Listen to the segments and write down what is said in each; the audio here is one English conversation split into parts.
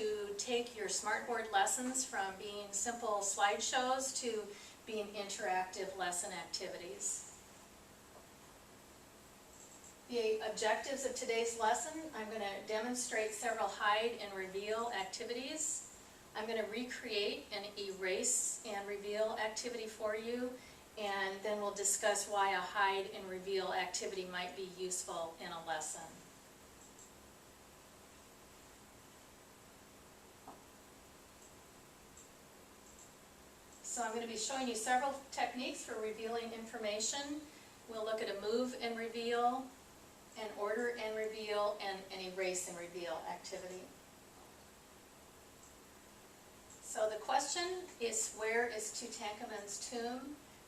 to take your SMARTBoard lessons from being simple slideshows to being interactive lesson activities. The objectives of today's lesson: I'm going to demonstrate several hide and reveal activities. I'm going to recreate an erase and reveal activity for you, and then we'll discuss why a hide and reveal activity might be useful in a lesson. So I'm going to be showing you several techniques for revealing information. We'll look at a move and reveal, an order and reveal, and an erase and reveal activity. So the question is, where is Tutankhamun's tomb?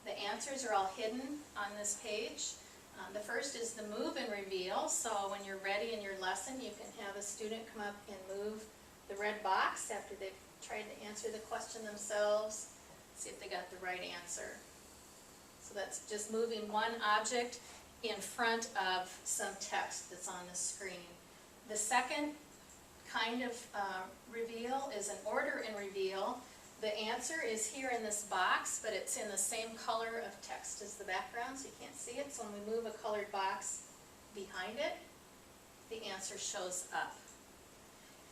The answers are all hidden on this page. The first is the move and reveal. So when you're ready in your lesson, you can have a student come up and move the red box after they've tried to answer the question themselves. See if they got the right answer. So that's just moving one object in front of some text that's on the screen. The second kind of reveal is an order and reveal. The answer is here in this box, but it's in the same color of text as the background, so you can't see it. So when we move a colored box behind it, the answer shows up.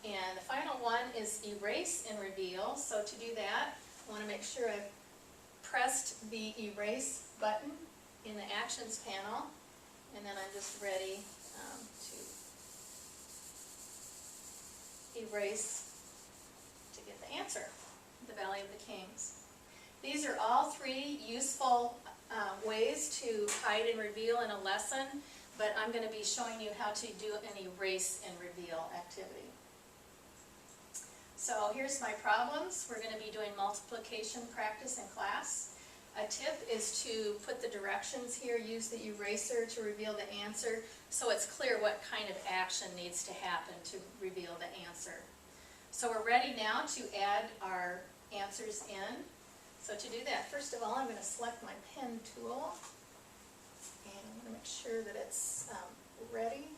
And the final one is erase and reveal. So to do that, I want to make sure I've pressed the erase button in the actions panel, and then I'm just ready to erase to get the answer, the Valley of the Kings. These are all three useful ways to hide and reveal in a lesson, but I'm going to be showing you how to do an erase and reveal activity. So here's my problems. We're going to be doing multiplication practice in class. A tip is to put the directions here, use the eraser to reveal the answer, so it's clear what kind of action needs to happen to reveal the answer. So we're ready now to add our answers in. So to do that, first of all, I'm going to select my pen tool, and I'm going to make sure that it's ready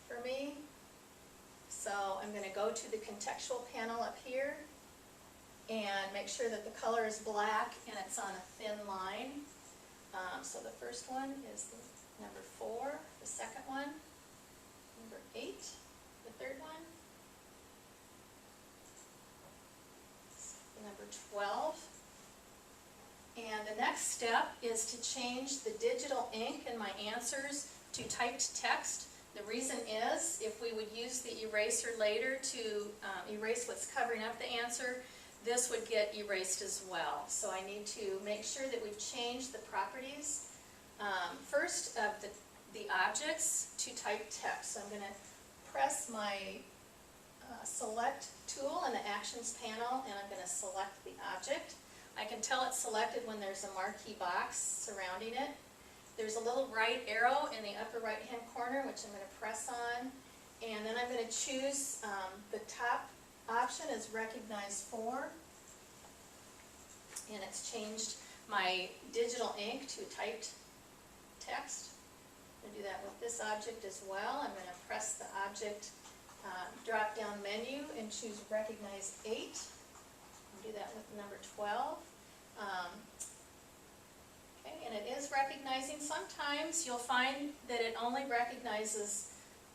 for me. So I'm going to go to the contextual panel up here and make sure that the color is black and it's on a thin line. So the first one is the number 4, the second one, number 8, the third one, the number 12. And the next step is to change the digital ink in my answers to typed text. The reason is, if we would use the eraser later to erase what's covering up the answer, this would get erased as well. So I need to make sure that we've changed the properties first of the objects to typed text. So I'm going to press my select tool in the actions panel, and I'm going to select the object. I can tell it's selected when there's a marquee box surrounding it. There's a little right arrow in the upper right hand corner, which I'm going to press on, and then I'm going to choose the top option is recognize for, and it's changed my digital ink to typed text. I'm going to do that with this object as well. I'm going to press the object drop down menu and choose recognize 8. I'll do that with number 12. Okay, and it is recognizing. Sometimes you'll find that it only recognizes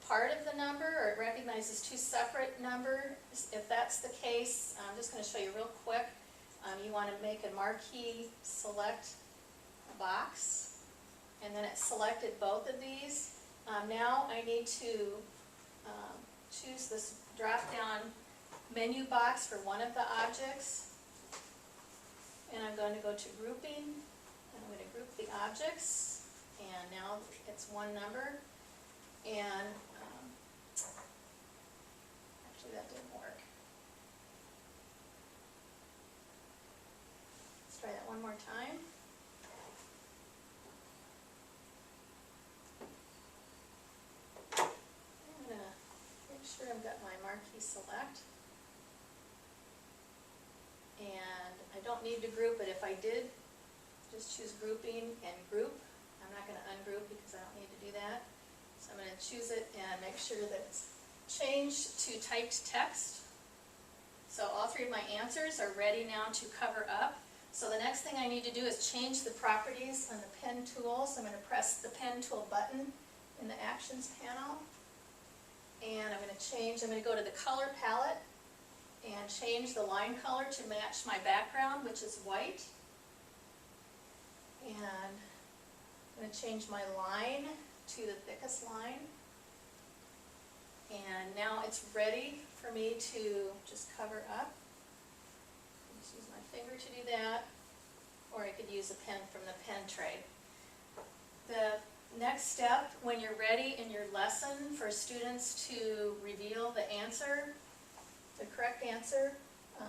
part of the number, or it recognizes 2 separate numbers. If that's the case, I'm just going to show you real quick. You want to make a marquee select box, and then it selected both of these. Now I need to choose this drop-down menu box for one of the objects, and I'm going to go to grouping, and I'm going to group the objects, and now it's one number, and actually that didn't work. Let's try that one more time. I'm going to make sure I've got my marquee select. And I don't need to group it. If I did, just choose grouping and group. I'm not going to ungroup because I don't need to do that. So I'm going to choose it and make sure that it's changed to typed text. So all three of my answers are ready now to cover up. So the next thing I need to do is change the properties on the pen tool. So I'm going to press the pen tool button in the actions panel. And I'm going to go to the color palette and change the line color to match my background, which is white. And I'm going to change my line to the thickest line. And now it's ready for me to just cover up. Just use my finger to do that, or I could use a pen from the pen tray. The next step, when you're ready in your lesson for students to reveal the answer, the correct answer,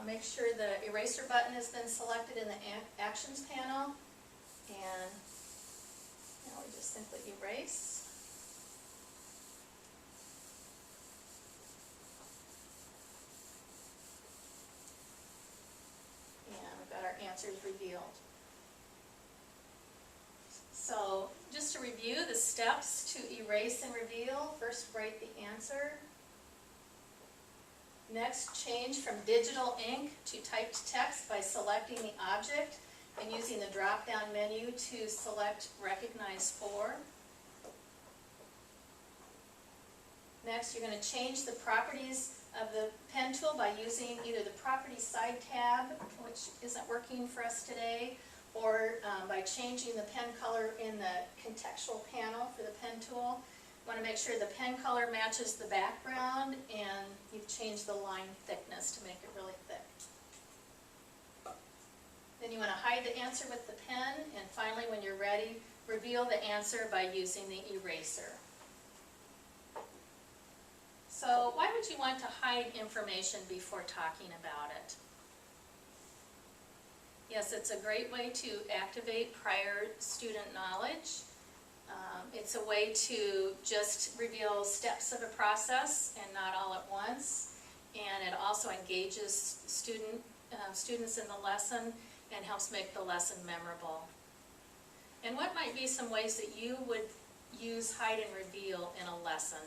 make sure the eraser button has been selected in the actions panel, and now we just simply erase. Answers revealed. So just to review the steps to erase and reveal: first, write the answer. Next, change from digital ink to typed text by selecting the object and using the drop-down menu to select Recognize For. Next, you're going to change the properties of the pen tool by using either the Properties side tab, which isn't working for us today, or by changing the pen color in the contextual panel for the pen tool. You want to make sure the pen color matches the background, and you've changed the line thickness to make it really thick. Then you want to hide the answer with the pen, and finally, when you're ready, reveal the answer by using the eraser. So why would you want to hide information before talking about it? Yes, it's a great way to activate prior student knowledge. It's a way to just reveal steps of a process and not all at once. And it also engages students in the lesson and helps make the lesson memorable. And what might be some ways that you would use hide and reveal in a lesson?